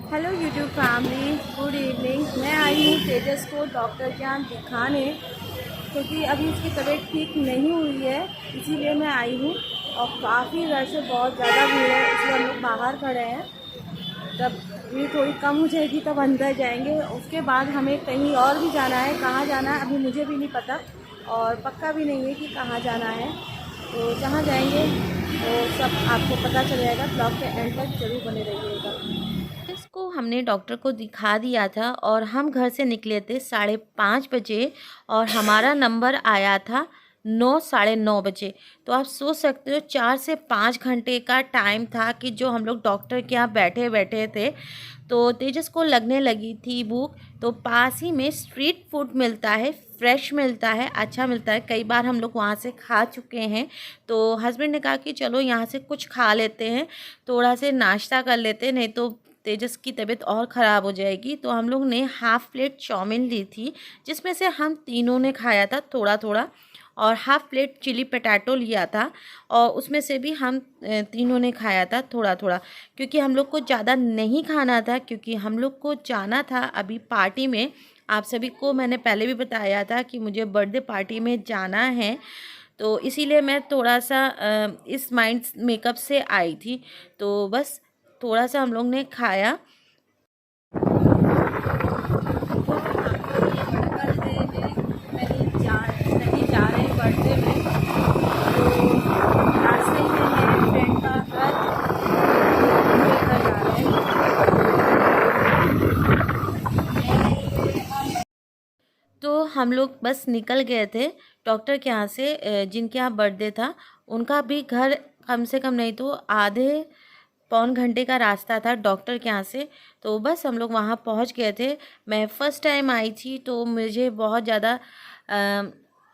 Hello YouTube family, good evening. मैं आई हूँ तेजस को डॉक्टर के यहाँ दिखाने, क्योंकि अभी उसकी तबीयत ठीक नहीं हुई है, इसीलिए मैं आई हूँ। और काफ़ी रश है, बहुत ज़्यादा भीड़ है, इसलिए हम लोग बाहर खड़े हैं। जब भीड़ थोड़ी कम हो जाएगी तब अंदर जाएंगे। उसके बाद हमें कहीं और भी जाना है, कहाँ जाना है अभी मुझे भी नहीं पता और पक्का भी नहीं है कि कहाँ जाना है। तो जहाँ जाएंगे तो सब आपको पता चल जाएगा। ब्लॉग के एंड तक जरूर बने रहिएगा। इसको हमने डॉक्टर को दिखा दिया था और हम घर से निकले थे 5:30 बजे और हमारा नंबर आया था 9 साढ़े 9 बजे। तो आप सोच सकते हो 4 से 5 घंटे का टाइम था कि जो हम लोग डॉक्टर के यहाँ बैठे बैठे थे। तो तेजस को लगने लगी थी भूख। तो पास ही में स्ट्रीट फूड मिलता है, फ्रेश मिलता है, अच्छा मिलता है। कई बार हम लोग वहाँ से खा चुके हैं। तो हस्बैंड ने कहा कि चलो यहाँ से कुछ खा लेते हैं, थोड़ा से नाश्ता कर लेते हैं, नहीं तो तेजस की तबीयत और ख़राब हो जाएगी। तो हम लोग ने हाफ़ प्लेट चाउमीन ली थी, जिसमें से हम तीनों ने खाया था थोड़ा थोड़ा, और हाफ़ प्लेट चिली पटाटो लिया था और उसमें से भी हम तीनों ने खाया था थोड़ा थोड़ा, क्योंकि हम लोग को ज़्यादा नहीं खाना था, क्योंकि हम लोग को जाना था अभी पार्टी में। आप सभी को मैंने पहले भी बताया था कि मुझे बर्थडे पार्टी में जाना है। तो इसीलिए मैं थोड़ा सा इस माइंड मेकअप से आई थी। तो बस थोड़ा सा हम लोग ने खाया। नहीं जा रहे हैं बर्थडे में, तो रास्ते में है फ्रेंड का घर, उनके घर जा रहे हैं। तो हम लोग बस निकल गए थे डॉक्टर के यहाँ से। जिनके यहाँ बर्थडे था उनका भी घर कम से कम नहीं तो आधे पौन घंटे का रास्ता था डॉक्टर के यहाँ से। तो बस हम लोग वहाँ पहुँच गए थे। मैं फ़र्स्ट टाइम आई थी तो मुझे बहुत ज़्यादा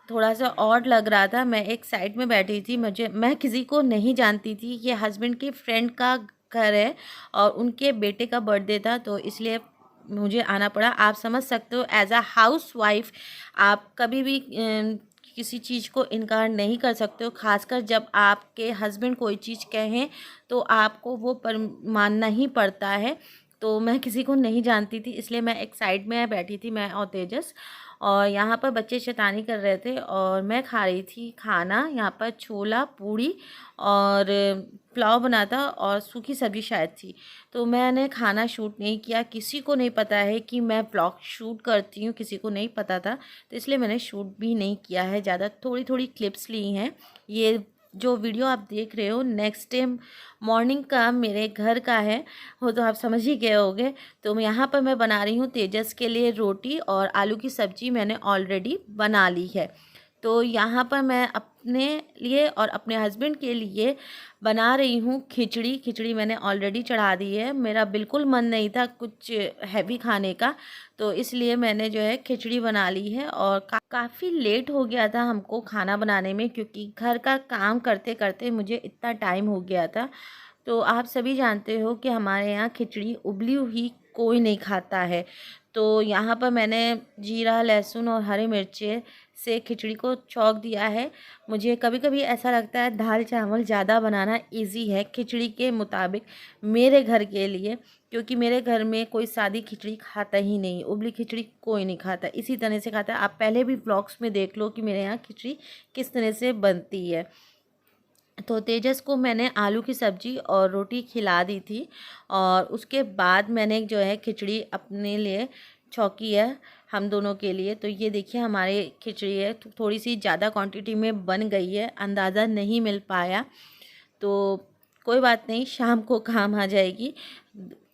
थोड़ा सा ऑड लग रहा था। मैं एक साइड में बैठी थी, मैं किसी को नहीं जानती थी। ये हस्बैंड के फ्रेंड का घर है और उनके बेटे का बर्थडे था, तो इसलिए मुझे आना पड़ा। आप समझ सकते हो, एज अ हाउस वाइफ आप कभी भी किसी चीज़ को इनकार नहीं कर सकते हो। खासकर जब आपके हस्बैंड कोई चीज़ कहें तो आपको वो पर मानना ही पड़ता है। तो मैं किसी को नहीं जानती थी, इसलिए मैं एक साइड में बैठी थी, मैं और तेजस। और यहाँ पर बच्चे शैतानी कर रहे थे और मैं खा रही थी खाना। यहाँ पर छोला पूड़ी और पुलाव बना था और सूखी सब्ज़ी शायद थी। तो मैंने खाना शूट नहीं किया, किसी को नहीं पता है कि मैं व्लॉग शूट करती हूँ, किसी को नहीं पता था, तो इसलिए मैंने शूट भी नहीं किया है ज़्यादा। थोड़ी थोड़ी क्लिप्स ली हैं। ये जो वीडियो आप देख रहे हो नेक्स्ट डे मॉर्निंग का मेरे घर का है, वो तो आप समझ ही गए होंगे। तो यहाँ पर मैं बना रही हूँ तेजस के लिए रोटी और आलू की सब्ज़ी मैंने ऑलरेडी बना ली है। तो यहाँ पर मैं अपने लिए और अपने हस्बैंड के लिए बना रही हूँ खिचड़ी। खिचड़ी मैंने ऑलरेडी चढ़ा दी है। मेरा बिल्कुल मन नहीं था कुछ हैवी खाने का, तो इसलिए मैंने जो है खिचड़ी बना ली है। और काफ़ी लेट हो गया था हमको खाना बनाने में, क्योंकि घर का काम करते करते मुझे इतना टाइम हो गया था। तो आप सभी जानते हो कि हमारे यहाँ खिचड़ी उबली हुई कोई नहीं खाता है। तो यहाँ पर मैंने जीरा, लहसुन और हरी मिर्चें से खिचड़ी को छौंक दिया है। मुझे कभी कभी ऐसा लगता है दाल चावल ज़्यादा बनाना इजी है खिचड़ी के मुताबिक, मेरे घर के लिए, क्योंकि मेरे घर में कोई सादी खिचड़ी खाता ही नहीं, उबली खिचड़ी कोई नहीं खाता, इसी तरह से खाता है। आप पहले भी ब्लॉग्स में देख लो कि मेरे यहाँ खिचड़ी किस तरह से बनती है। तो तेजस को मैंने आलू की सब्ज़ी और रोटी खिला दी थी और उसके बाद मैंने जो है खिचड़ी अपने लिए छौंकी है, हम दोनों के लिए। तो ये देखिए हमारी खिचड़ी है, थोड़ी सी ज़्यादा क्वांटिटी में बन गई है, अंदाज़ा नहीं मिल पाया। तो कोई बात नहीं, शाम को काम आ जाएगी,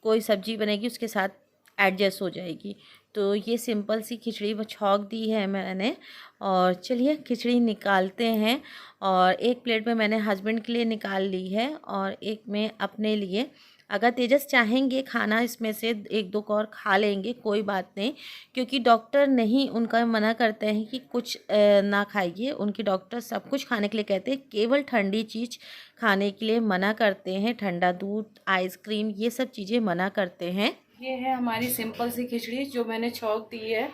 कोई सब्ज़ी बनेगी उसके साथ एडजस्ट हो जाएगी। तो ये सिंपल सी खिचड़ी वो छौंक दी है मैंने। और चलिए खिचड़ी निकालते हैं। और एक प्लेट में मैंने हस्बैंड के लिए निकाल ली है और एक में अपने लिए। अगर तेजस चाहेंगे खाना इसमें से एक दो और खा लेंगे, कोई बात नहीं, क्योंकि डॉक्टर नहीं उनका मना करते हैं कि कुछ ना खाइए। उनके डॉक्टर सब कुछ खाने के लिए कहते हैं, केवल ठंडी चीज़ खाने के लिए मना करते हैं। ठंडा दूध, आइसक्रीम, ये सब चीज़ें मना करते हैं। ये है हमारी सिंपल सी खिचड़ी जो मैंने छौंक दी है।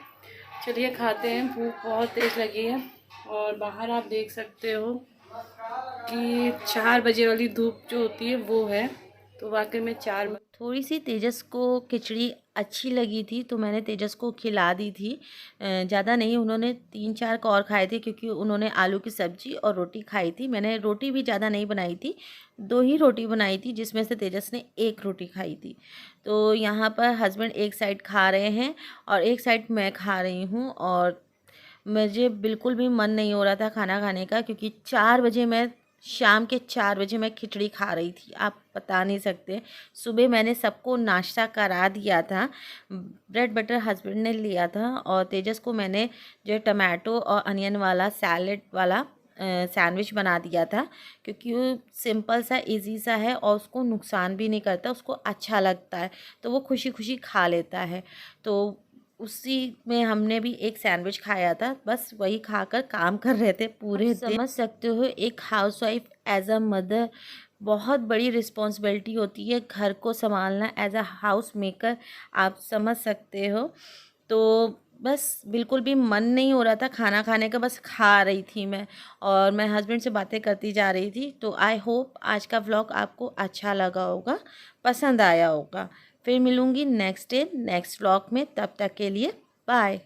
चलिए खाते हैं, भूख बहुत तेज़ लगी है। और बाहर आप देख सकते हो कि 4 बजे वाली धूप जो होती है वो है। तो वाकई में 4 थोड़ी सी तेजस को खिचड़ी अच्छी लगी थी तो मैंने तेजस को खिला दी थी। ज़्यादा नहीं, उन्होंने 3-4 और खाए थे क्योंकि उन्होंने आलू की सब्ज़ी और रोटी खाई थी। मैंने रोटी भी ज़्यादा नहीं बनाई थी, 2 ही रोटी बनाई थी जिसमें से तेजस ने 1 रोटी खाई थी। तो यहाँ पर हस्बैंड एक साइड खा रहे हैं और एक साइड मैं खा रही हूँ और मुझे बिल्कुल भी मन नहीं हो रहा था खाना खाने का क्योंकि 4 बजे मैं शाम के 4 बजे मैं खिचड़ी खा रही थी, आप बता नहीं सकते। सुबह मैंने सबको नाश्ता करा दिया था, ब्रेड बटर हस्बैंड ने लिया था और तेजस को मैंने जो टमाटो और अनियन वाला सैलेड वाला सैंडविच बना दिया था क्योंकि वो सिंपल सा इजी सा है और उसको नुकसान भी नहीं करता, उसको अच्छा लगता है तो वो खुशी खुशी खा लेता है। तो उसी में हमने भी एक सैंडविच खाया था, बस वही खाकर काम कर रहे थे पूरे दिन। समझ सकते हो एक हाउसवाइफ एज अ मदर बहुत बड़ी रिस्पॉन्सिबिलिटी होती है घर को संभालना, एज अ हाउस मेकर आप समझ सकते हो। तो बस बिल्कुल भी मन नहीं हो रहा था खाना खाने का, बस खा रही थी मैं और मैं हस्बैंड से बातें करती जा रही थी। तो आई होप आज का व्लॉग आपको अच्छा लगा होगा, पसंद आया होगा। फिर मिलूँगी नेक्स्ट डे नेक्स्ट व्लॉग में, तब तक के लिए बाय।